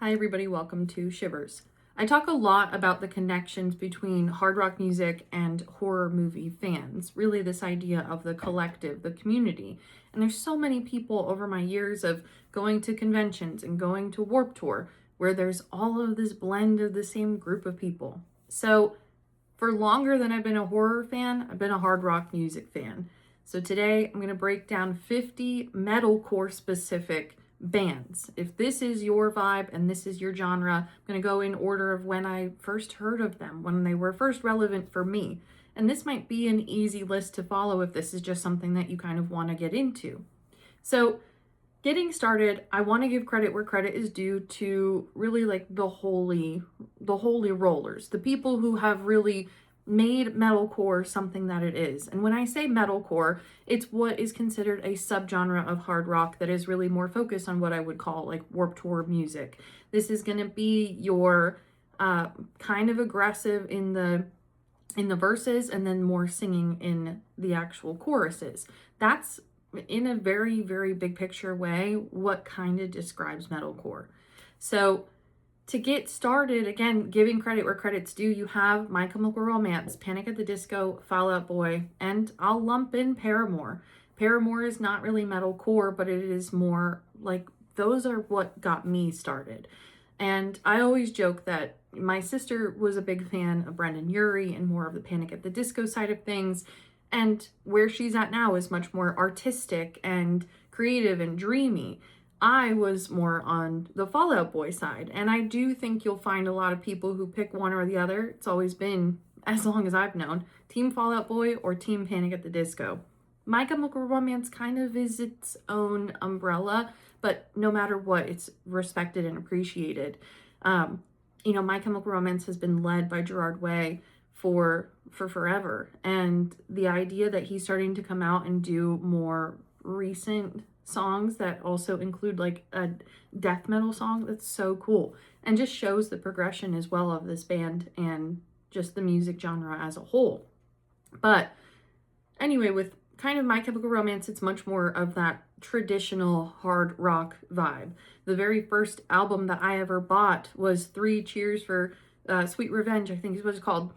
Hi everybody, welcome to Shivers. I talk a lot about the connections between hard rock music and horror movie fans, really this idea of the collective, the community. And there's so many people over my years of going to conventions and going to Warped Tour where there's all of this blend of the same group of people. So for longer than I've been a horror fan, I've been a hard rock music fan. So today I'm going to break down 50 metalcore specific bands. If this is your vibe and this is your genre, I'm going to go in order of when I first heard of them, when they were first relevant for me. And this might be an easy list to follow if this is just something that you kind of want to get into. So getting started, I want to give credit where credit is due to really like the holy rollers, the people who have really made metalcore something that it is. And when I say metalcore, it's what is considered a subgenre of hard rock that is really more focused on what I would call like Warped Tour music. This is going to be your kind of aggressive in the verses and then more singing in the actual choruses. That's in a very, very big picture way what kind of describes metalcore. So to get started, again, giving credit where credit's due, you have My Chemical Romance, Panic at the Disco, Fall Out Boy, and I'll lump in Paramore. Paramore is not really metalcore, but it is more like those are what got me started. And I always joke that my sister was a big fan of Brendan Urie and more of the Panic at the Disco side of things. And where she's at now is much more artistic and creative and dreamy. I was more on the Fall Out Boy side, and I do think you'll find a lot of people who pick one or the other. It's always been, as long as I've known, Team Fall Out Boy or Team Panic at the Disco. My Chemical Romance kind of is its own umbrella, but no matter what, it's respected and appreciated. My Chemical Romance has been led by Gerard Way for forever, and the idea that he's starting to come out and do more recent songs that also include like a death metal song, that's so cool and just shows the progression as well of this band and just the music genre as a whole. But anyway, with kind of My Chemical Romance, it's much more of that traditional hard rock vibe. The very first album that I ever bought was 3 Cheers for Sweet Revenge, I think is what it's called.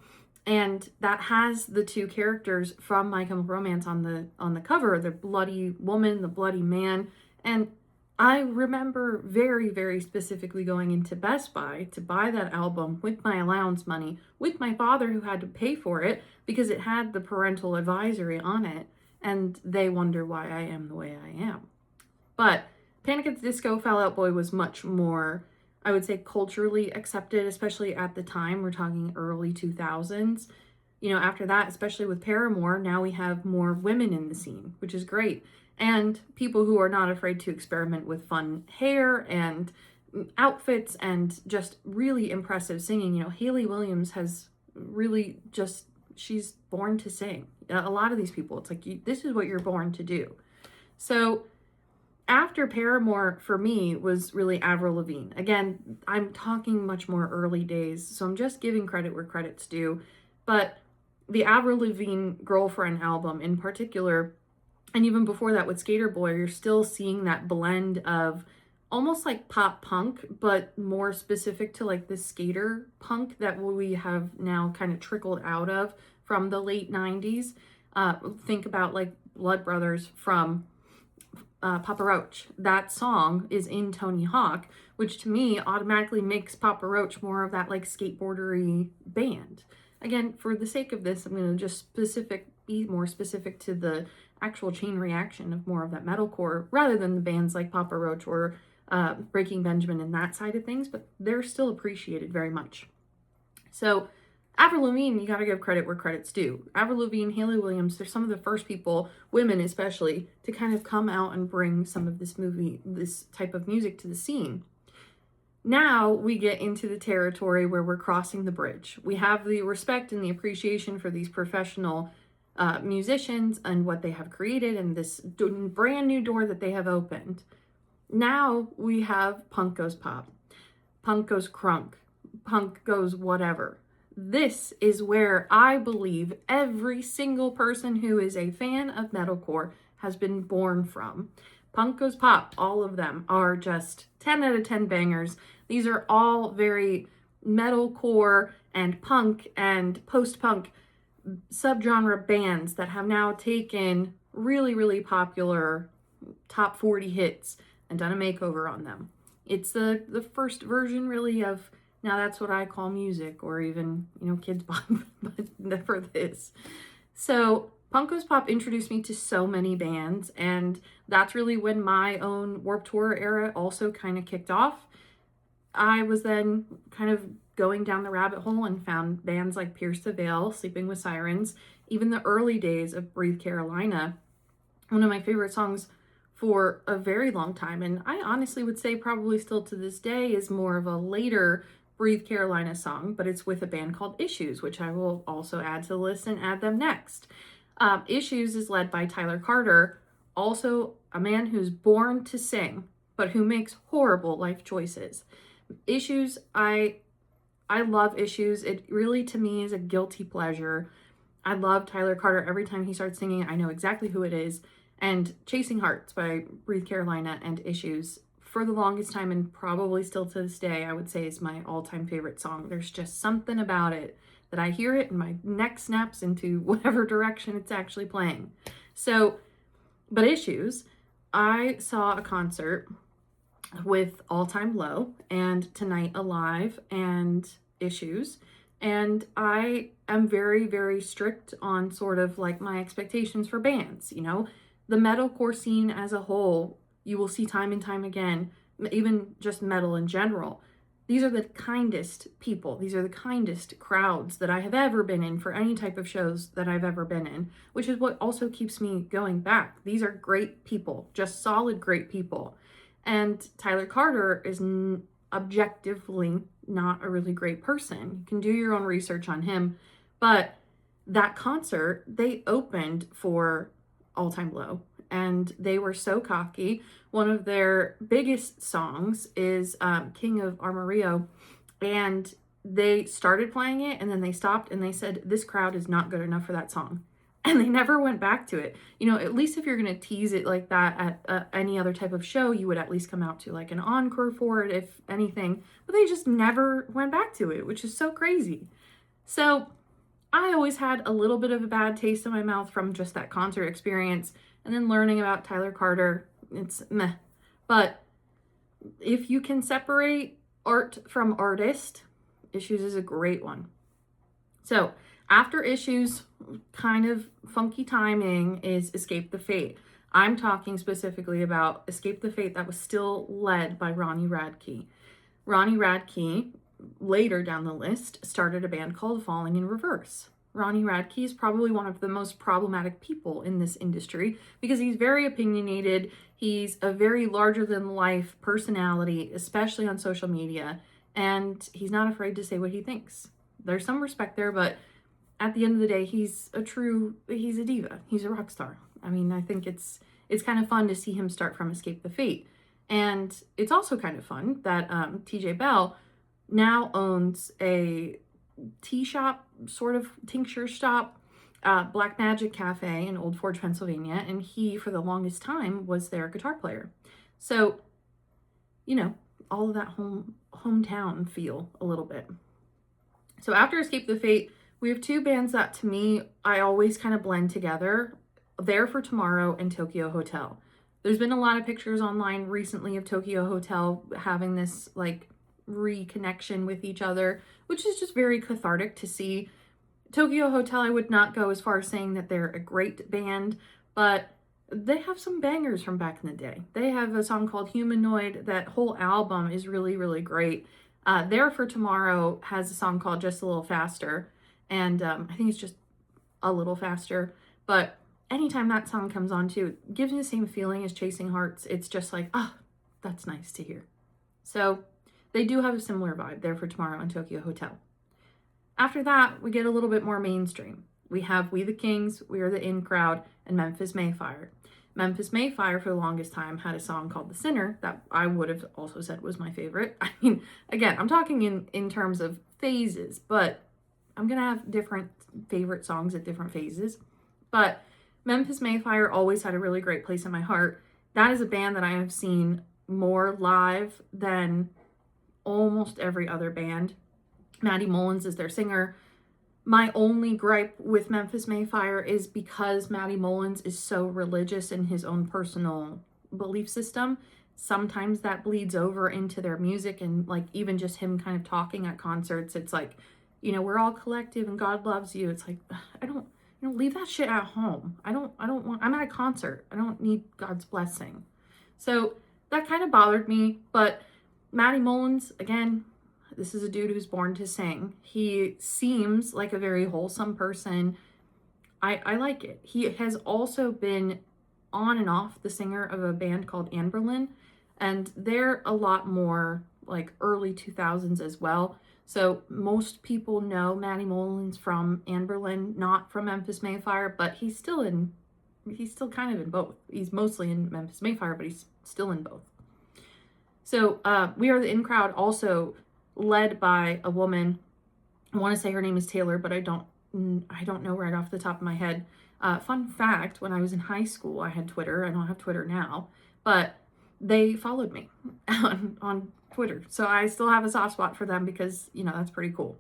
And that has the two characters from My Chemical Romance on the cover, the bloody woman, the bloody man. And I remember very, very specifically going into Best Buy to buy that album with my allowance money, with my father who had to pay for it because it had the parental advisory on it. And they wonder why I am the way I am. But Panic at the Disco, Fall Out Boy was much more, I would say, culturally accepted, especially at the time. We're talking early 2000s. After that, especially with Paramore, now we have more women in the scene, which is great. And people who are not afraid to experiment with fun hair and outfits and just really impressive singing. Hayley Williams has really just, she's born to sing. A lot of these people, it's like, this is what you're born to do. So after Paramore, for me, was really Avril Lavigne. Again, I'm talking much more early days, so I'm just giving credit where credit's due. But the Avril Lavigne Girlfriend album in particular, and even before that with Skater Boy, you're still seeing that blend of almost like pop punk, but more specific to like the skater punk that we have now kind of trickled out of from the late 90s. Think about like Blood Brothers from Papa Roach. That song is in Tony Hawk, which to me automatically makes Papa Roach more of that like skateboardery band. Again, for the sake of this, I'm going to just be more specific to the actual chain reaction of more of that metalcore rather than the bands like Papa Roach or Breaking Benjamin and that side of things, but they're still appreciated very much. So Avril Lavigne, you got to give credit where credit's due. Avril Lavigne, Hayley Williams, they're some of the first people, women especially, to kind of come out and bring some of this type of music to the scene. Now we get into the territory where we're crossing the bridge. We have the respect and the appreciation for these professional musicians and what they have created and this brand new door that they have opened. Now we have punk goes pop, punk goes crunk, punk goes whatever. This is where I believe every single person who is a fan of metalcore has been born from. Punk Goes Pop, all of them are just 10 out of 10 bangers. These are all very metalcore and punk and post-punk subgenre bands that have now taken really, really popular top 40 hits and done a makeover on them. It's the first version really of now that's what I call music, or even, kids pop, but for this. So Punk Goes Pop introduced me to so many bands, and that's really when my own Warped Tour era also kind of kicked off. I was then kind of going down the rabbit hole and found bands like Pierce the Veil, Sleeping with Sirens, even the early days of Breathe Carolina. One of my favorite songs for a very long time, and I honestly would say probably still to this day, is more of a later Breathe Carolina song, but it's with a band called Issues, which I will also add to the list and add them next. Issues is led by Tyler Carter, also a man who's born to sing, but who makes horrible life choices. Issues, I love Issues. It really, to me, is a guilty pleasure. I love Tyler Carter. Every time he starts singing, I know exactly who it is. And Chasing Hearts by Breathe Carolina and Issues, for the longest time, and probably still to this day, I would say is my all-time favorite song. There's just something about it that I hear it and my neck snaps into whatever direction it's actually playing. So, but Issues, I saw a concert with All Time Low and Tonight Alive and Issues. And I am very, very strict on sort of like my expectations for bands, The metalcore scene as a whole, you will see time and time again, even just metal in general. These are the kindest people. These are the kindest crowds that I have ever been in for any type of shows that I've ever been in, which is what also keeps me going back. These are great people, just solid great people. And Tyler Carter is objectively not a really great person. You can do your own research on him, but that concert, they opened for All Time Low, and they were so cocky. One of their biggest songs is King of Armorio, and they started playing it, and then they stopped, and they said, this crowd is not good enough for that song. And they never went back to it. At least if you're going to tease it like that at any other type of show, you would at least come out to like an encore for it, if anything. But they just never went back to it, which is so crazy. So I always had a little bit of a bad taste in my mouth from just that concert experience. And then learning about Tyler Carter, it's meh. But if you can separate art from artist, Issues is a great one. So after Issues, kind of funky timing, is Escape the Fate. I'm talking specifically about Escape the Fate that was still led by Ronnie Radke. Ronnie Radke, later down the list, started a band called Falling in Reverse. Ronnie Radke is probably one of the most problematic people in this industry because he's very opinionated. He's a very larger-than-life personality, especially on social media, and he's not afraid to say what he thinks. There's some respect there, but at the end of the day, he's a diva. He's a rock star. I mean, I think it's kind of fun to see him start from Escape the Fate. And it's also kind of fun that TJ Bell now owns a tea shop, sort of tincture shop, Black Magic Cafe in Old Forge, Pennsylvania. And he, for the longest time, was their guitar player. So, all of that hometown feel a little bit. So after Escape the Fate, we have two bands that, to me, I always kind of blend together, There for Tomorrow and Tokyo Hotel. There's been a lot of pictures online recently of Tokyo Hotel having this, like, reconnection with each other, which is just very cathartic to see. Tokyo Hotel, I would not go as far as saying that they're a great band, but they have some bangers from back in the day. They have a song called Humanoid. That whole album is really, really great. There for Tomorrow has a song called Just a Little Faster, and I think it's just a little faster, but anytime that song comes on too, it gives me the same feeling as Chasing Hearts. It's just like, that's nice to hear. So they do have a similar vibe, There for Tomorrow and Tokyo Hotel. After that, we get a little bit more mainstream. We have We the Kings, We Are the In Crowd, and Memphis Mayfire. Memphis Mayfire, for the longest time, had a song called The Sinner that I would have also said was my favorite. I mean, again, I'm talking in terms of phases, but I'm going to have different favorite songs at different phases. But Memphis Mayfire always had a really great place in my heart. That is a band that I have seen more live than almost every other band. Maddie Mullins is their singer. My only gripe with Memphis Mayfire is because Maddie Mullins is so religious in his own personal belief system. Sometimes that bleeds over into their music, and like even just him kind of talking at concerts, it's like, you know, we're all collective and God loves you. It's like, I don't, you know, leave that shit at home. I don't want, I'm at a concert. I don't need God's blessing. So that kind of bothered me, but Maddie Mullins, again, this is a dude who's born to sing. He seems like a very wholesome person. I like it. He has also been on and off the singer of a band called Anberlin, and they're a lot more like early 2000s as well. So most people know Maddie Mullins from Anberlin, not from Memphis Mayfire, but he's still kind of in both. He's mostly in Memphis Mayfire, but he's still in both. So We Are the In Crowd, also led by a woman. I want to say her name is Taylor, but I don't know right off the top of my head. Fun fact, when I was in high school, I had Twitter. I don't have Twitter now, but they followed me on Twitter. So I still have a soft spot for them because, you know, that's pretty cool.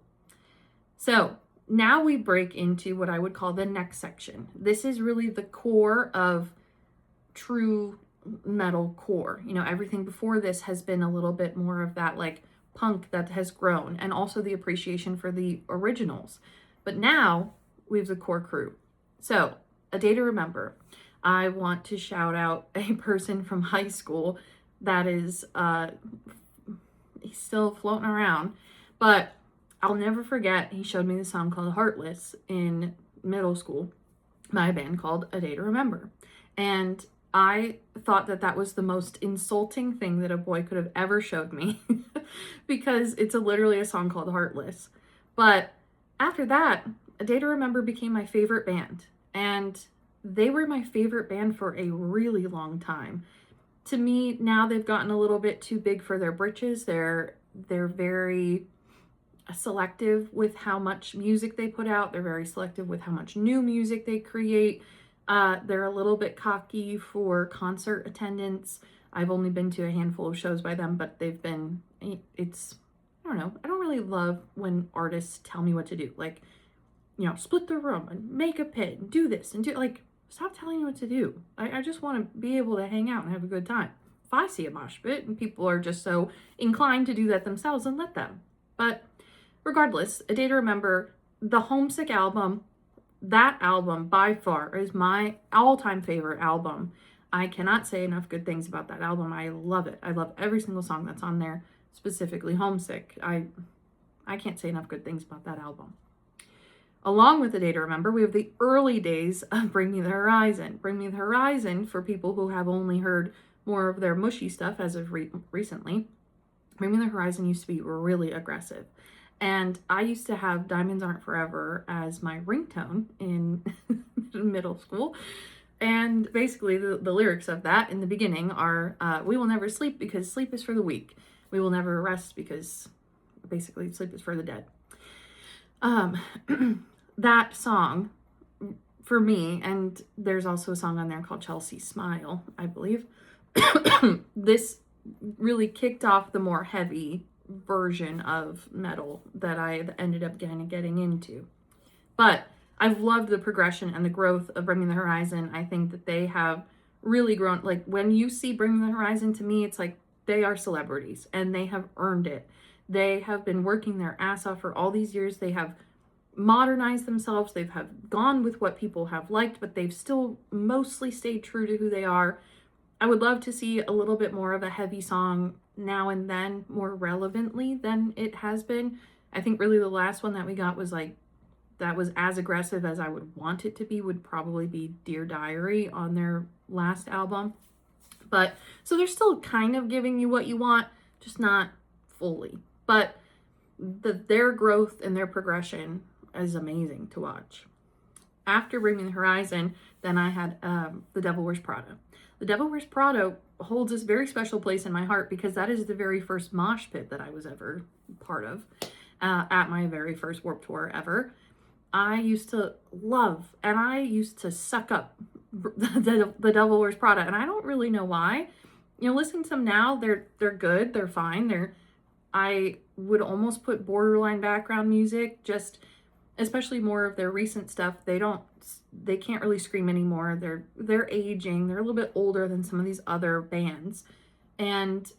So now we break into what I would call the next section. This is really the core of true metal core. You know, everything before this has been a little bit more of that like punk that has grown, and also the appreciation for the originals. But now we have the core crew. So, A Day to Remember. I want to shout out a person from high school that is he's still floating around, but I'll never forget, he showed me the song called Heartless in middle school by a band called A Day to Remember. And I thought that that was the most insulting thing that a boy could have ever showed me because it's literally a song called Heartless. But after that, A Day to Remember became my favorite band, and they were my favorite band for a really long time. To me, now they've gotten a little bit too big for their britches. They're very selective with how much music they put out. They're very selective with how much new music they create. They're a little bit cocky for concert attendance. I've only been to a handful of shows by them, but I don't know. I don't really love when artists tell me what to do. Like, you know, split the room and make a pit and do this and do, like, stop telling me what to do. I just want to be able to hang out and have a good time. If I see a mosh pit and people are just so inclined to do that themselves, then let them. But regardless, A Day to Remember, the Homesick album, that album by far is my all-time favorite album. I cannot say enough good things about that album. I love it. I love every single song that's on there, specifically Homesick. I can't say enough good things about that album. Along with A Day to Remember, we have the early days of Bring Me the Horizon. Bring Me the Horizon, for people who have only heard more of their mushy stuff as of recently, Bring Me the Horizon used to be really aggressive. And I used to have Diamonds Aren't Forever as my ringtone in middle school. And basically the lyrics of that in the beginning are, we will never sleep because sleep is for the weak. We will never rest because basically sleep is for the dead. That song, for me, and there's also a song on there called Chelsea Smile, I believe. This really kicked off the more heavy version of metal that I ended up getting into. But I've loved the progression and the growth of Bring Me the Horizon. I think that they have really grown. Like, when you see Bring Me the Horizon, to me, it's like they are celebrities and they have earned it. They have been working their ass off for all these years. They have modernized themselves. They've gone with what people have liked, but they've still mostly stayed true to who they are. I would love to see a little bit more of a heavy song now and then, more relevantly than it has been. I think really the last one that we got was like, that was as aggressive as I would want it to be, would probably be Dear Diary on their last album. But so they're still kind of giving you what you want, just not fully. But their growth and their progression is amazing to watch. After Bring Me the Horizon, then I had The Devil Wears Prada. The Devil Wears Prada holds this very special place in my heart because that is the very first mosh pit that I was ever part of at my very first Warped Tour ever. I used to love, and I used to suck up the Devil Wears Prada, and I don't really know why. Listening to them now, they're good, they're fine. I would almost put borderline background music, just especially more of their recent stuff. They can't really scream anymore. They're aging. They're a little bit older than some of these other bands, and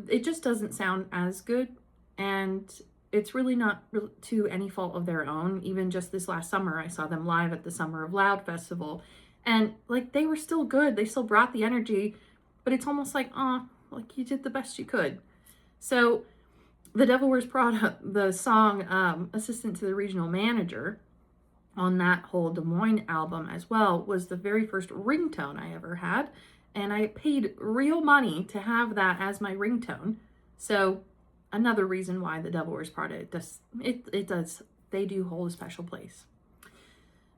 it just doesn't sound as good. And it's really not to any fault of their own. Even just this last summer, I saw them live at the Summer of Loud festival, and like they were still good. They still brought the energy, but it's almost like, like you did the best you could. So the Devil Wears Prada, the song Assistant to the Regional Manager on that whole Des Moines album as well, was the very first ringtone I ever had. And I paid real money to have that as my ringtone. So another reason why the Devil Wears Prada, they do hold a special place.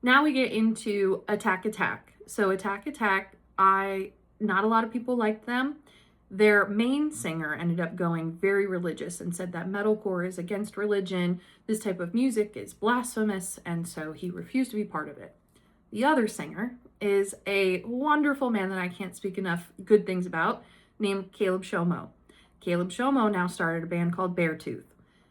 Now we get into Attack Attack. So Attack Attack, not a lot of people liked them. Their main singer ended up going very religious and said that metalcore is against religion, this type of music is blasphemous, and so he refused to be part of it. The other singer is a wonderful man that I can't speak enough good things about, named Caleb Shomo. Caleb Shomo now started a band called Beartooth.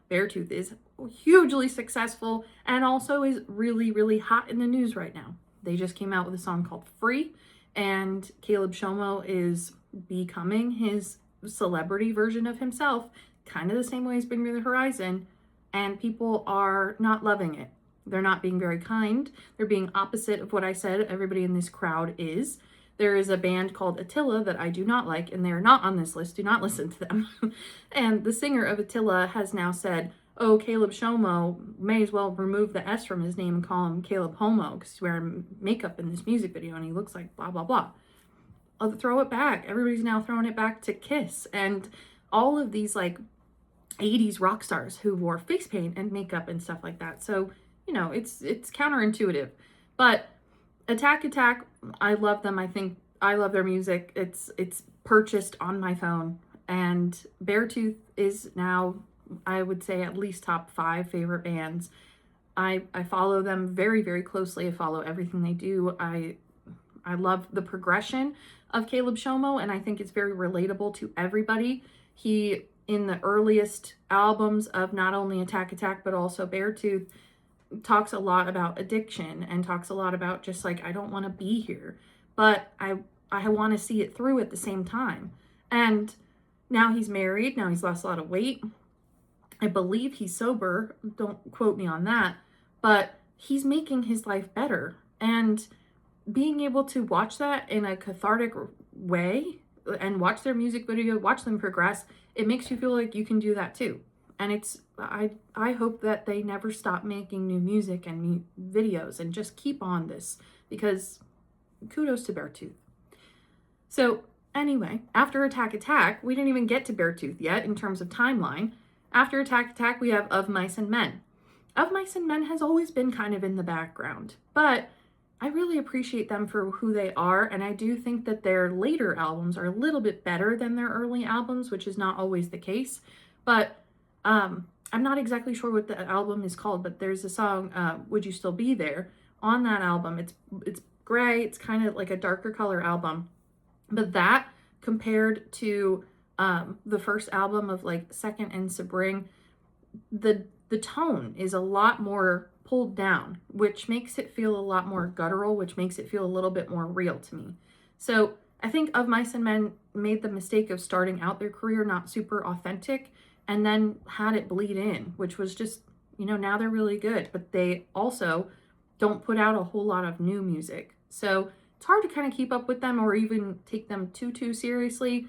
Beartooth is hugely successful and also is really, really hot in the news right now. They just came out with a song called Free, and Caleb Shomo is becoming his celebrity version of himself, kind of the same way as Bring Me the Horizon, and people are not loving it. They're not being very kind. They're being opposite of what I said everybody in this crowd is. There is a band called Attila that I do not like, and they're not on this list. Do not listen to them. And the singer of Attila has now said, oh, Caleb Shomo, may as well remove the S from his name and call him Caleb Homo because he's wearing makeup in this music video and he looks like blah, blah, blah. I'll throw it back. Everybody's now throwing it back to Kiss and all of these like 80s rock stars who wore face paint and makeup and stuff like that. So, it's counterintuitive. But Attack Attack, I love them. I think I love their music. It's purchased on my phone. And Beartooth is now, I would say, at least top 5 favorite bands. I follow them very, very closely. I follow everything they do. I love the progression of Caleb Shomo, and I think it's very relatable to everybody. He, in the earliest albums of not only Attack Attack, but also Beartooth, talks a lot about addiction and talks a lot about just like, I don't want to be here, but I want to see it through at the same time. And now he's married. Now he's lost a lot of weight. I believe he's sober. Don't quote me on that, but he's making his life better. And being able to watch that in a cathartic way and watch their music video, watch them progress, it makes you feel like you can do that too. And I hope that they never stop making new music and new videos and just keep on this, because kudos to Beartooth. So anyway, after Attack Attack, we didn't even get to Beartooth yet in terms of timeline. After Attack Attack, we have Of Mice and Men. Of Mice and Men has always been kind of in the background, but I really appreciate them for who they are, and I do think that their later albums are a little bit better than their early albums, which is not always the case. But I'm not exactly sure what the album is called, but there's a song, Would You Still Be There, on that album. It's gray, it's kind of like a darker color album, but that compared to the first album of like Second and Sabring, the tone is a lot more pulled down, which makes it feel a lot more guttural, which makes it feel a little bit more real to me. So I think Of Mice and Men made the mistake of starting out their career not super authentic and then had it bleed in, which was just, now they're really good, but they also don't put out a whole lot of new music. So it's hard to kind of keep up with them or even take them too seriously.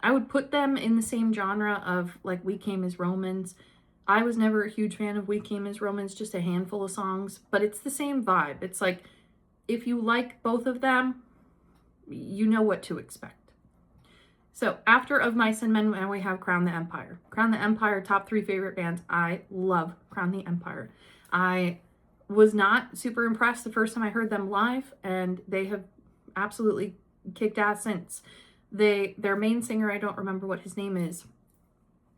I would put them in the same genre of like We Came as Romans. I was never a huge fan of We Came as Romans, just a handful of songs, but it's the same vibe. It's like, if you like both of them, you know what to expect. So after Of Mice and Men, now we have Crown the Empire. Crown the Empire, top 3 favorite bands. I love Crown the Empire. I was not super impressed the first time I heard them live, and they have absolutely kicked ass since. Their main singer, I don't remember what his name is,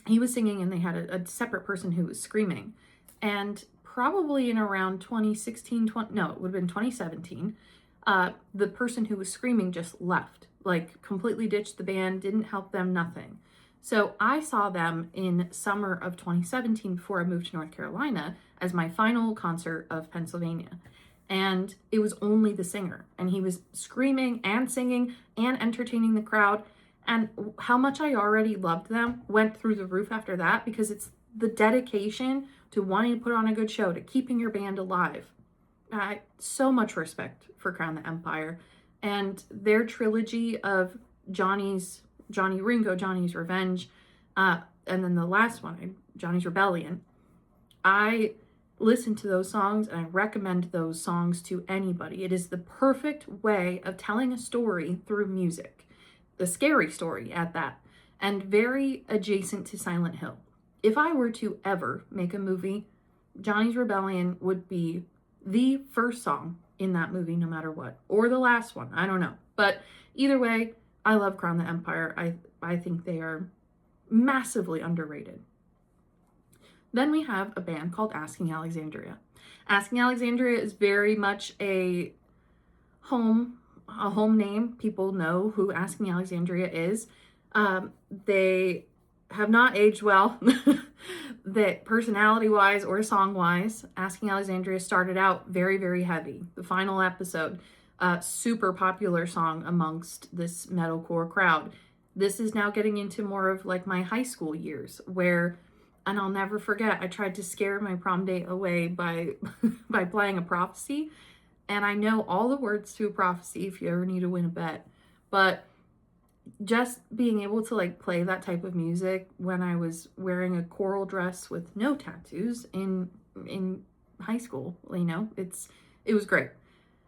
he was singing and they had a separate person who was screaming. And probably in around 2016, it would have been 2017, the person who was screaming just left, like completely ditched the band, didn't help them, nothing. So I saw them in summer of 2017 before I moved to North Carolina as my final concert of Pennsylvania. And it was only the singer, and he was screaming and singing and entertaining the crowd. And how much I already loved them went through the roof after that, because it's the dedication to wanting to put on a good show, to keeping your band alive. So much respect for Crown the Empire, and their trilogy of Johnny Ringo, Johnny's Revenge, and then the last one, Johnny's Rebellion. I listen to those songs and I recommend those songs to anybody. It is the perfect way of telling a story through music, a scary story at that, and very adjacent to Silent Hill. If I were to ever make a movie, Johnny's Rebellion would be the first song in that movie, no matter what, or the last one, I don't know. But either way, I love Crown the Empire. I think they are massively underrated. Then we have a band called Asking Alexandria. Asking Alexandria is very much a home name. People know who Asking Alexandria is. They have not aged well, that personality-wise or song-wise. Asking Alexandria started out very, very heavy. The final episode, super popular song amongst this metalcore crowd. This is now getting into more of like my high school years, where, and I'll never forget, I tried to scare my prom date away by by playing a prophecy, and I know all the words to a prophecy if you ever need to win a bet. But just being able to like play that type of music when I was wearing a choral dress with no tattoos in high school, you know, it was great.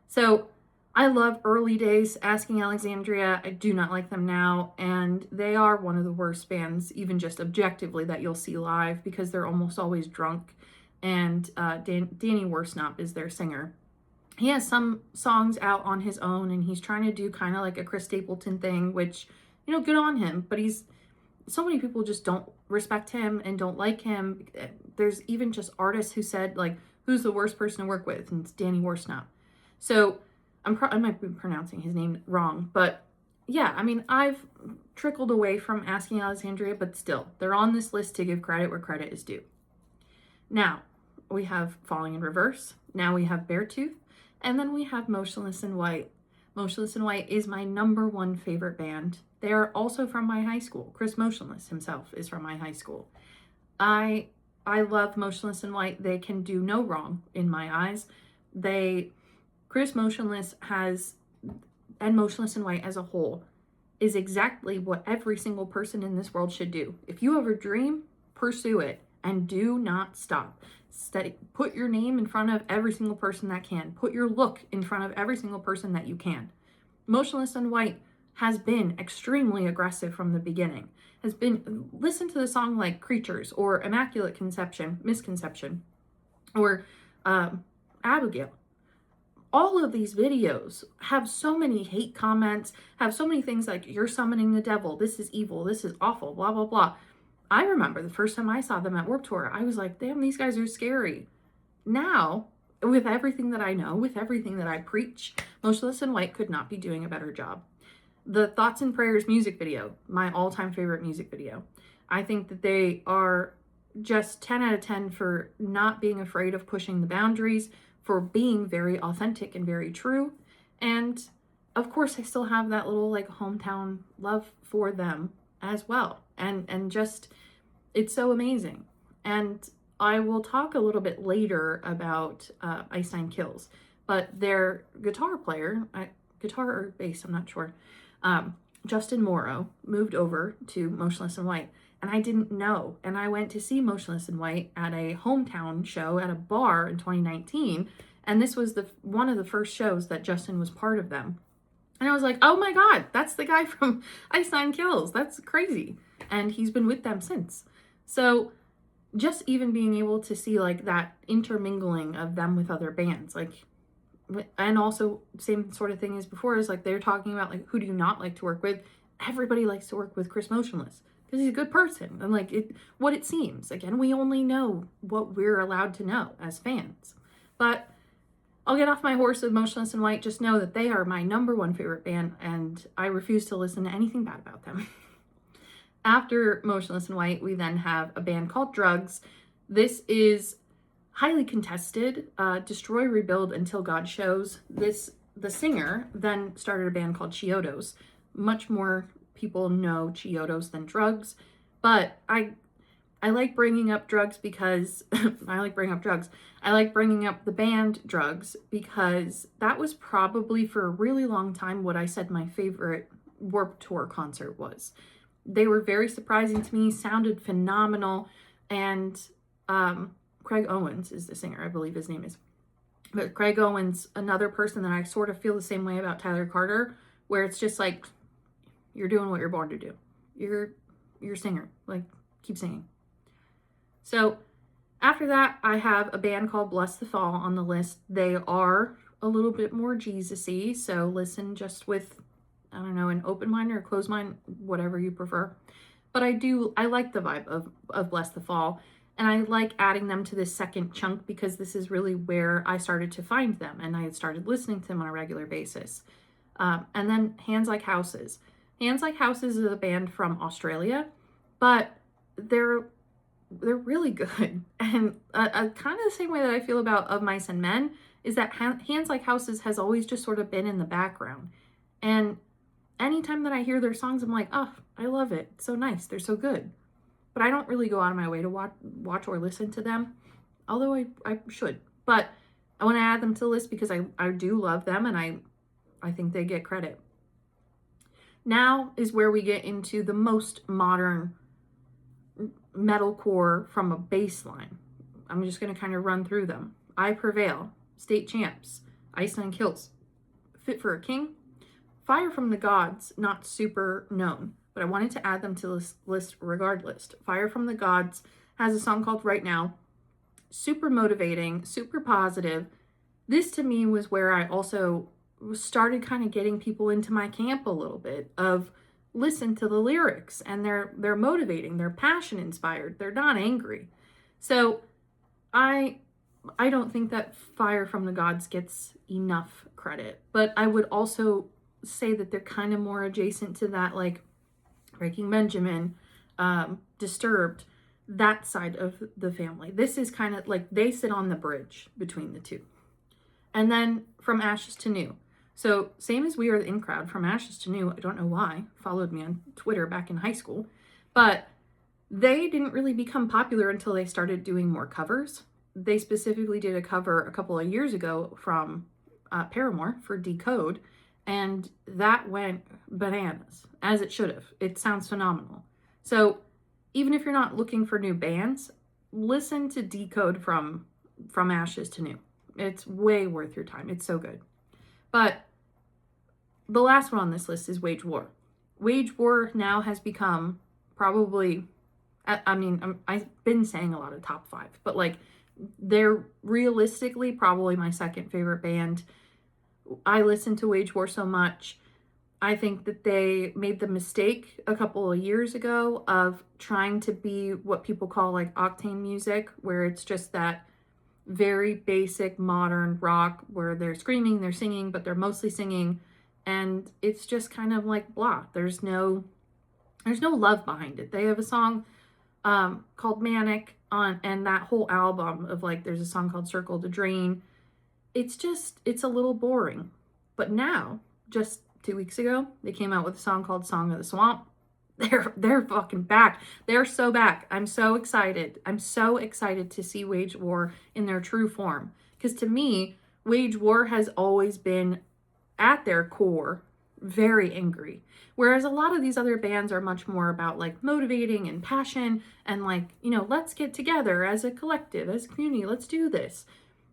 So I love early days Asking Alexandria. I do not like them now, and they are one of the worst bands, even just objectively, that you'll see live, because they're almost always drunk. And Danny Worsnop is their singer. He has some songs out on his own, and he's trying to do kind of like a Chris Stapleton thing, which, you know, good on him. But so many people just don't respect him and don't like him. There's even just artists who said, like, who's the worst person to work with? And it's Danny Worsnop. So I might be pronouncing his name wrong, but yeah, I mean, I've trickled away from Asking Alexandria, but still, they're on this list to give credit where credit is due. Now, we have Falling in Reverse. Now we have Beartooth. And then we have Motionless in White. Motionless in White is my #1 favorite band. They are also from my high school. Chris Motionless himself is from my high school. I love Motionless in White. They can do no wrong in my eyes. Chris Motionless and Motionless in White as a whole is exactly what every single person in this world should do. If you have a dream, pursue it and do not stop. Put your name in front of every single person that can. Put your look in front of every single person that you can. Motionless in White has been extremely aggressive from the beginning. Listen to the song like Creatures or Immaculate Misconception, or Abigail. All of these videos have so many hate comments, have so many things like, you're summoning the devil, this is evil, this is awful, blah, blah, blah. I remember the first time I saw them at Warped Tour, I was like, damn, these guys are scary. Now, with everything that I know, with everything that I preach, Motionless in White could not be doing a better job. The Thoughts and Prayers music video, my all-time favorite music video. I think that they are just 10 out of 10 for not being afraid of pushing the boundaries, for being very authentic and very true. And of course, I still have that little like hometown love for them as well. And just, it's so amazing. And I will talk a little bit later about Ice Nine Kills, but their guitar player, guitar or bass, I'm not sure, Justin Morrow, moved over to Motionless in White. And I didn't know. And I went to see Motionless in White at a hometown show at a bar in 2019. And this was one of the first shows that Justin was part of them. And I was like, oh my God, that's the guy from Ice Nine Kills. That's crazy. And he's been with them since. So just even being able to see like that intermingling of them with other bands, like, and also same sort of thing as before, is like they're talking about like, who do you not like to work with? Everybody likes to work with Chris Motionless, because he's a good person, and like what it seems. Again, we only know what we're allowed to know as fans. But I'll get off my horse with Motionless in White. Just know that they are my number one favorite band, and I refuse to listen to anything bad about them. After Motionless in White, we then have a band called Drugs. This is highly contested. Destroy, Rebuild, Until God Shows. The singer then started a band called Chiodos. Much more people know Chiodos than Drugs, but I like bringing up Drugs because I like bringing up the band Drugs because that was probably for a really long time what I said my favorite Warped Tour concert was. They were very surprising to me, sounded phenomenal, and Craig Owens is the singer, I believe his name is. But Craig Owens, another person that I sort of feel the same way about Tyler Carter, where it's just like, you're doing what you're born to do. You're a singer. Like, keep singing. So after that, I have a band called Bless the Fall on the list. They are a little bit more Jesus-y, so listen just with, I don't know, an open mind or a closed mind, whatever you prefer. But I like the vibe of Bless the Fall, and I like adding them to this second chunk because this is really where I started to find them, and I started listening to them on a regular basis. And then Hands Like Houses. Hands Like Houses is a band from Australia, but they're really good. And kind of the same way that I feel about Of Mice and Men is that Hands Like Houses has always just sort of been in the background. And anytime that I hear their songs, I'm like, oh, I love it. It's so nice. They're so good. But I don't really go out of my way to watch or listen to them, although I should. But I want to add them to the list because I do love them, and I think they get credit. Now is where we get into the most modern metalcore from a bass line. I'm just going to kind of run through them. I Prevail, State Champs, Iceland Kills, Fit for a King, Fire from the Gods, not super known, but I wanted to add them to this list regardless. Fire from the Gods has a song called Right Now. Super motivating, super positive. This to me was where I also started kind of getting people into my camp a little bit of listen to the lyrics, and they're motivating, they're passion inspired, they're not angry. So I don't think that Fire from the Gods gets enough credit, but I would also say that they're kind of more adjacent to that, like Breaking Benjamin, Disturbed, that side of the family. This is kind of like they sit on the bridge between the two. And then From Ashes to New. So same as We Are the In Crowd, From Ashes to New, I don't know why, followed me on Twitter back in high school, but they didn't really become popular until they started doing more covers. They specifically did a cover a couple of years ago from Paramore for Decode, and that went bananas, as it should have. It sounds phenomenal. So even if you're not looking for new bands, listen to Decode from Ashes to New. It's way worth your time. It's so good. But the last one on this list is Wage War. Wage War now has become probably, I've been saying a lot of top 5, but like they're realistically probably my second favorite band. I listen to Wage War so much. I think that they made the mistake a couple of years ago of trying to be what people call like octane music, where it's just that very basic modern rock where they're screaming, they're singing, but they're mostly singing, and it's just kind of like blah. There's no love behind it. They have a song called Manic on, and that whole album of like there's a song called Circle to Drain. It's a little boring. But now, just 2 weeks ago, they came out with a song called Song of the Swamp. They're fucking back. They're so back. I'm so excited. I'm so excited to see Wage War in their true form. Because to me, Wage War has always been, at their core, very angry. Whereas a lot of these other bands are much more about like motivating and passion and like, let's get together as a collective, as a community, let's do this.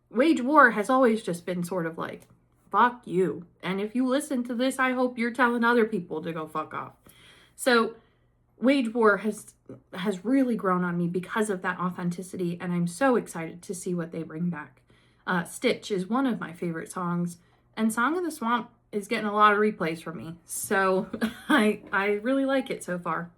Wage War has always just been sort of like, fuck you. And if you listen to this, I hope you're telling other people to go fuck off. So Wage War has really grown on me because of that authenticity, and I'm so excited to see what they bring back. Stitch is one of my favorite songs, and Song of the Swamp is getting a lot of replays from me. So I really like it so far.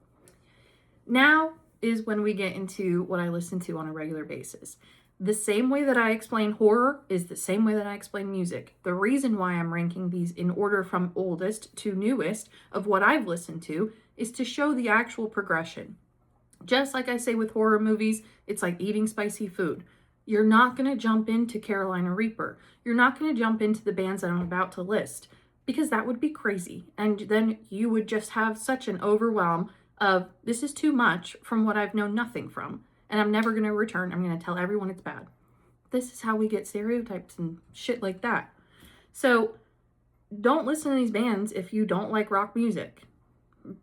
Now is when we get into what I listen to on a regular basis. The same way that I explain horror is the same way that I explain music. The reason why I'm ranking these in order from oldest to newest of what I've listened to is to show the actual progression. Just like I say with horror movies, it's like eating spicy food. You're not going to jump into Carolina Reaper. You're not going to jump into the bands that I'm about to list because that would be crazy. And then you would just have such an overwhelm of this is too much from what I've known nothing from. And I'm never going to return. I'm going to tell everyone it's bad. This is how we get stereotypes and shit like that. So don't listen to these bands if you don't like rock music.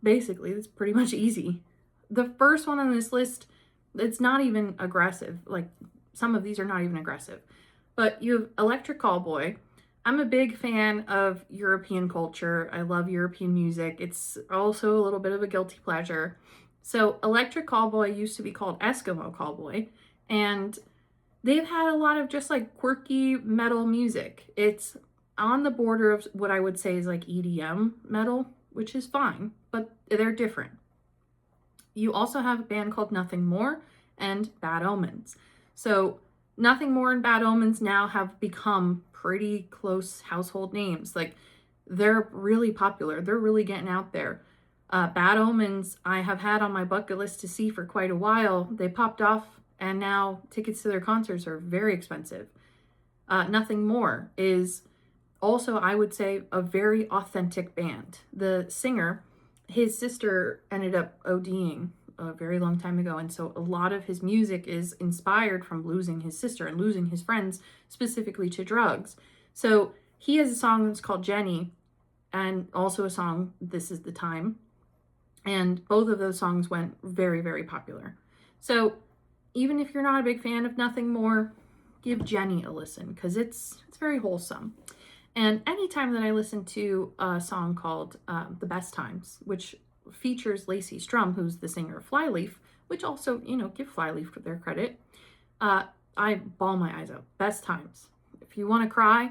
Basically, it's pretty much easy. The first one on this list, it's not even aggressive. Like, some of these are not even aggressive. But you have Electric Callboy. I'm a big fan of European culture. I love European music. It's also a little bit of a guilty pleasure. So Electric Callboy used to be called Eskimo Callboy, and they've had a lot of just like quirky metal music. It's on the border of what I would say is like EDM metal, which is fine, but they're different. You also have a band called Nothing More and Bad Omens. So Nothing More and Bad Omens now have become pretty close household names. Like, they're really popular. They're really getting out there. Bad Omens, I have had on my bucket list to see for quite a while. They popped off, and now tickets to their concerts are very expensive. Nothing More is also, I would say, a very authentic band. The singer, his sister ended up ODing a very long time ago, and so a lot of his music is inspired from losing his sister and losing his friends, specifically to drugs. So he has a song that's called Jenny, and also a song, This Is the Time. And both of those songs went very, very popular. So even if you're not a big fan of Nothing More, give Jenny a listen, because it's very wholesome. And anytime that I listen to a song called The Best Times, which features Lacey Strum, who's the singer of Flyleaf, which also, give Flyleaf their credit, I bawl my eyes out. Best Times. If you want to cry,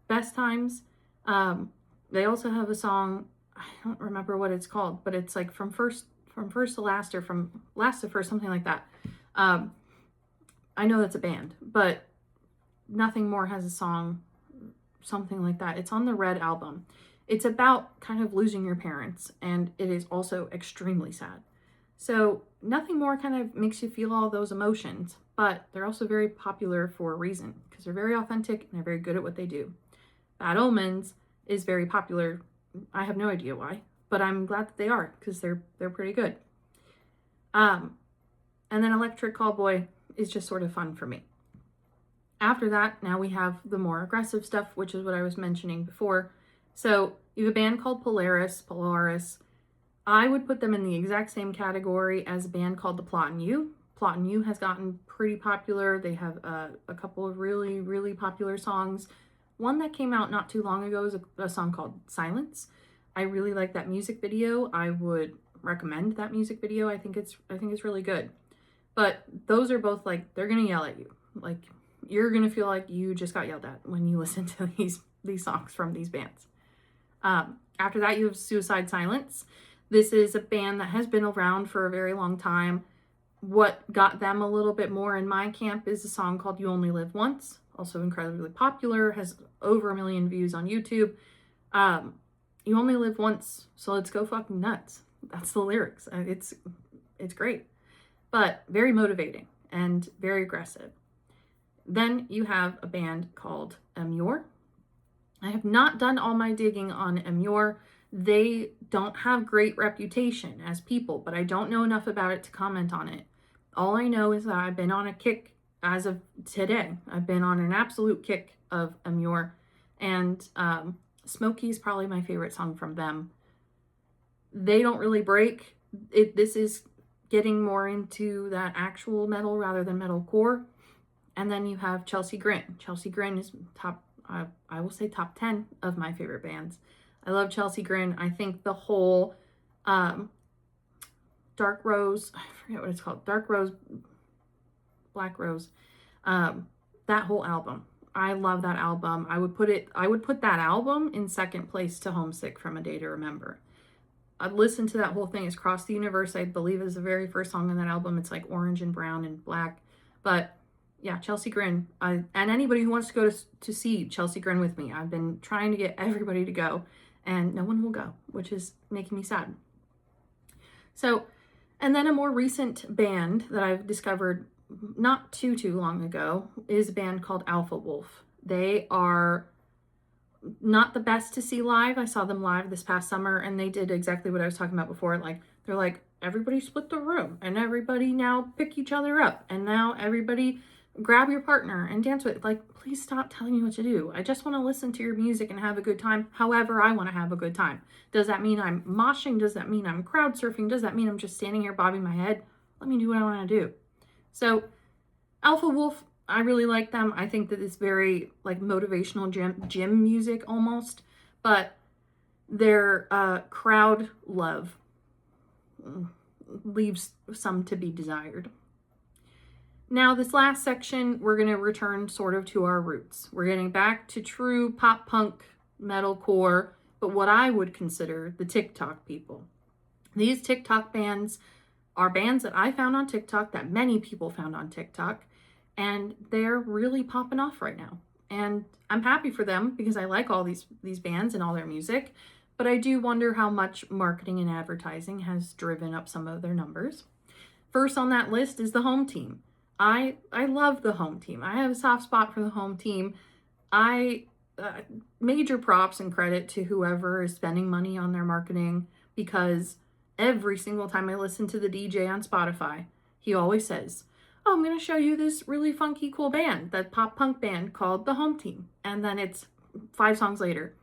Best Times. They also have a song, I don't remember what it's called, but it's like from first to last, or from last to first, something like that. I know that's a band, but Nothing More has a song, something like that. It's on the Red album. It's about kind of losing your parents, and it is also extremely sad. So Nothing More kind of makes you feel all those emotions, but they're also very popular for a reason, because they're very authentic and they're very good at what they do. Bad Omens is very popular. I have no idea why, but I'm glad that they are, because they're pretty good. And then Electric Callboy is just sort of fun for me. After that, now we have the more aggressive stuff, which is what I was mentioning before. So you have a band called Polaris. I would put them in the exact same category as a band called The Plot in You. Plot in You has gotten pretty popular. They have a couple of really, really popular songs. One that came out not too long ago is a song called Silence. I really like that music video. I would recommend that music video. I think it's really good. But those are both like, they're gonna yell at you. Like, you're gonna feel like you just got yelled at when you listen to these songs from these bands. After that, you have Suicide Silence. This is a band that has been around for a very long time. What got them a little bit more in my camp is a song called You Only Live Once, also incredibly popular, has over 1 million views on YouTube. You only live once, so let's go fucking nuts. That's the lyrics. It's great, but very motivating and very aggressive. Then you have a band called Amur. I have not done all my digging on Amur. They don't have great reputation as people, but I don't know enough about it to comment on it. All I know is that I've been on a kick as of today. I've been on an absolute kick of Amur, and Smokey is probably my favorite song from them. They don't really break. This is getting more into that actual metal rather than metalcore. And then you have Chelsea Grin. Chelsea Grin is I will say top 10 of my favorite bands. I love Chelsea Grin. I think the whole Dark Rose, I forget what it's called, Dark Rose, Black Rose, that whole album. I love that album. I would put that album in second place to Homesick from A Day to Remember. I've listened to that whole thing. It's Cross the Universe, I believe, is the very first song on that album. It's like orange and brown and black. But Yeah, Chelsea Grin. And anybody who wants to go to see Chelsea Grin with me. I've been trying to get everybody to go, and no one will go, which is making me sad. So, and then a more recent band that I've discovered not too long ago is a band called Alpha Wolf. They are not the best to see live. I saw them live this past summer, and they did exactly what I was talking about before. Like, they're like, everybody split the room, and everybody now pick each other up, and now everybody grab your partner and dance with it. Like, please stop telling me what to do. I just want to listen to your music and have a good time however I want to have a good time. Does that mean I'm moshing? Does that mean I'm crowd surfing? Does that mean I'm just standing here bobbing my head? Let me do what I want to do. So Alpha Wolf, I really like them. I think that it's very like motivational gym music almost, but their crowd love leaves some to be desired. Now, this last section, we're going to return sort of to our roots. We're getting back to true pop punk, metalcore, but what I would consider the TikTok people. These TikTok bands are bands that I found on TikTok, that many people found on TikTok, and they're really popping off right now. And I'm happy for them because I like all these bands and all their music, but I do wonder how much marketing and advertising has driven up some of their numbers. First on that list is the Home Team. I love the Home Team. I have a soft spot for the Home Team. Major props and credit to whoever is spending money on their marketing, because every single time I listen to the DJ on Spotify, he always says, oh, I'm going to show you this really funky, cool band, that pop punk band called the Home Team. And then it's 5 songs later.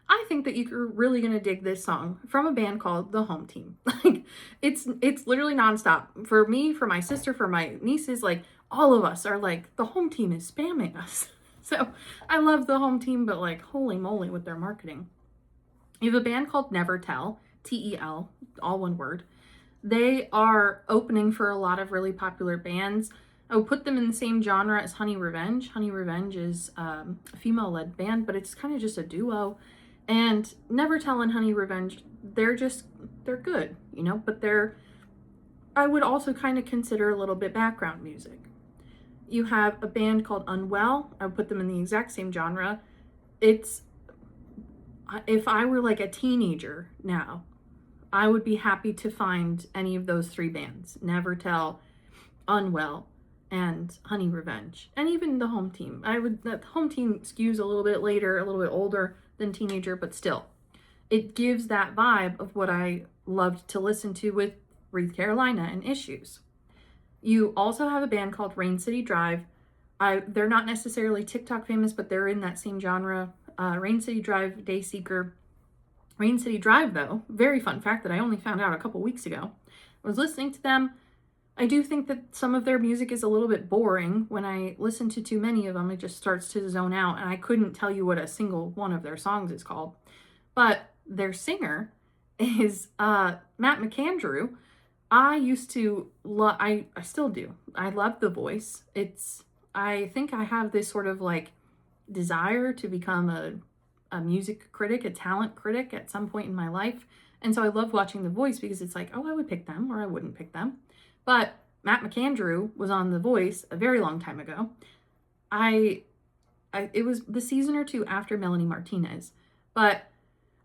I think that you're really going to dig this song from a band called the Home Team. Like, it's literally nonstop. For me, for my sister, for my nieces, like, all of us are like, the Home Team is spamming us. So I love the Home Team, but like, holy moly with their marketing. You have a band called Never Tell, T-E-L, all one word. They are opening for a lot of really popular bands. I would put them in the same genre as Honey Revenge. Honey Revenge is a female-led band, but it's kind of just a duo. And Never Tell and Honey Revenge, they're good, you know, but I would also kind of consider a little bit background music. You have a band called Unwell. I would put them in the exact same genre. If I were like a teenager now, I would be happy to find any of those 3 bands, Never Tell, Unwell, and Honey Revenge, and even the Home Team. The Home Team skews a little bit later, a little bit older than teenager, but still, it gives that vibe of what I loved to listen to with Breathe Carolina and Issues. You also have a band called Rain City Drive. They're not necessarily TikTok famous, but they're in that same genre. Rain City Drive, Dayseeker. Rain City Drive, though, very fun fact that I only found out a couple weeks ago. I was listening to them. I do think that some of their music is a little bit boring. When I listen to too many of them, it just starts to zone out, and I couldn't tell you what a single one of their songs is called. But their singer is Matt McAndrew. I used to love, I still do. I love the voice. I think I have this sort of like desire to become a music critic, a talent critic at some point in my life. And so I love watching The Voice because it's like, oh, I would pick them or I wouldn't pick them. But Matt McAndrew was on The Voice a very long time ago. It was the season or 2 after Melanie Martinez, but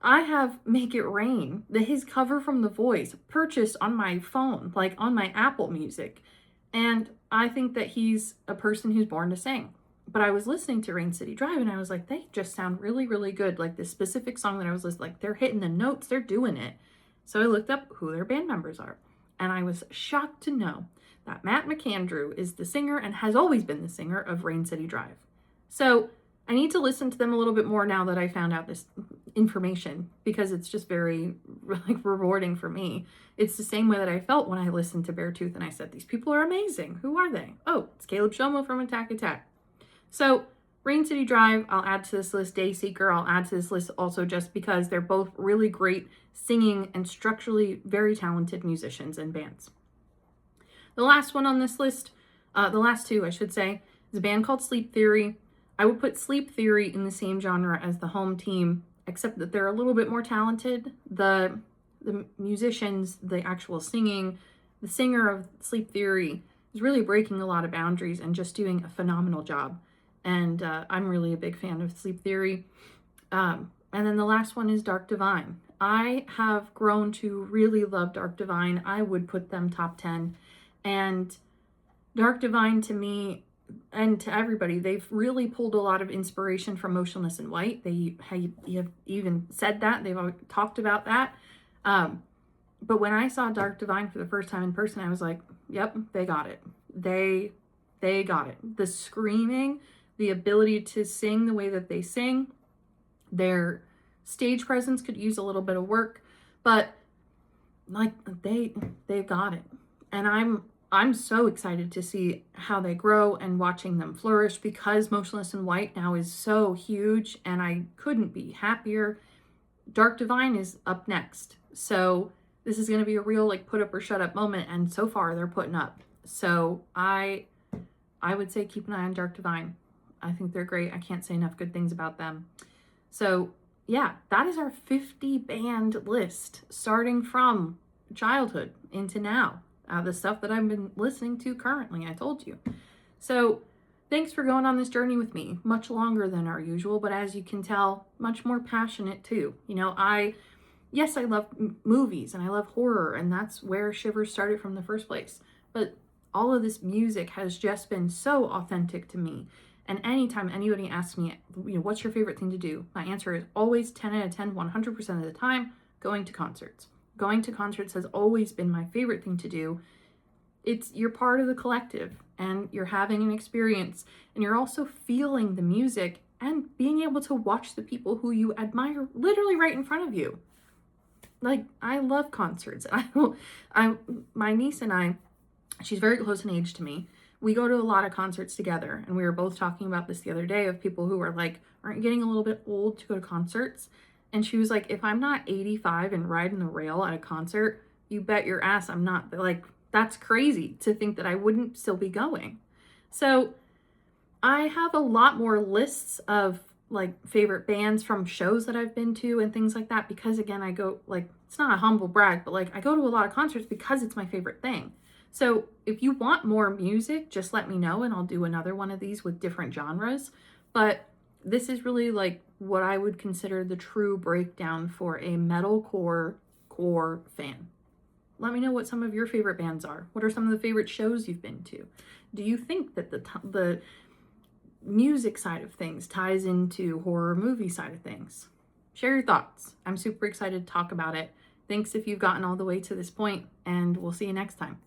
I have Make It Rain, his cover from The Voice, purchased on my phone, like on my Apple Music. And I think that he's a person who's born to sing. But I was listening to Rain City Drive and I was like, they just sound really, really good. Like this specific song that I was listening, like they're hitting the notes, they're doing it. So I looked up who their band members are. And I was shocked to know that Matt McAndrew is the singer and has always been the singer of Rain City Drive. So I need to listen to them a little bit more now that I found out this information, because it's just very like rewarding for me. It's the same way that I felt when I listened to Beartooth and I said, these people are amazing. Who are they? Oh, it's Caleb Shomo from Attack Attack. So Rain City Drive, I'll add to this list. Dayseeker, I'll add to this list also just because they're both really great singing and structurally very talented musicians and bands. The last one on this list, the last 2, I should say, is a band called Sleep Theory. I would put Sleep Theory in the same genre as the Home Team, except that they're a little bit more talented. The musicians, the actual singing, the singer of Sleep Theory is is really breaking a lot of boundaries and just doing a phenomenal job. And I'm really a big fan of Sleep Theory. And then the last one is Dark Divine. I have grown to really love Dark Divine. I would put them top 10. And Dark Divine, to me and to everybody, they've really pulled a lot of inspiration from Motionless in White. They have even said that. They've talked about that. But when I saw Dark Divine for the first time in person, I was like, yep, they got it. They got it. The screaming, the ability to sing the way that they sing, their stage presence could use a little bit of work, but like they've got it. And I'm so excited to see how they grow and watching them flourish, because Motionless in White now is so huge and I couldn't be happier. Dark Divine is up next. So this is going to be a real like put up or shut up moment, and so far they're putting up. So I would say keep an eye on Dark Divine. I think they're great. I can't say enough good things about them. So yeah, that is our 50 band list, starting from childhood into now. The stuff that I've been listening to currently, I told you. So thanks for going on this journey with me. Much longer than our usual, but as you can tell, much more passionate too. You know, yes, I love movies and I love horror, and that's where Shivers started from the first place. But all of this music has just been so authentic to me. And anytime anybody asks me, you know, what's your favorite thing to do? My answer is always 10 out of 10, 100% of the time, going to concerts. Going to concerts has always been my favorite thing to do. You're part of the collective and you're having an experience, and you're also feeling the music and being able to watch the people who you admire literally right in front of you. Like, I love concerts. My niece and I, she's very close in age to me. We go to a lot of concerts together, and we were both talking about this the other day, of people who are like, aren't getting a little bit old to go to concerts. And she was like, if I'm not 85 and riding the rail at a concert, you bet your ass I'm not. Like, that's crazy to think that I wouldn't still be going. So I have a lot more lists of like favorite bands from shows that I've been to and things like that, because again, I go, like, it's not a humble brag, but like I go to a lot of concerts because it's my favorite thing. So if you want more music, just let me know and I'll do another one of these with different genres. But this is really like what I would consider the true breakdown for a metalcore core fan. Let me know what some of your favorite bands are. What are some of the favorite shows you've been to? Do you think that the music side of things ties into horror movie side of things? Share your thoughts. I'm super excited to talk about it. Thanks if you've gotten all the way to this point, and we'll see you next time.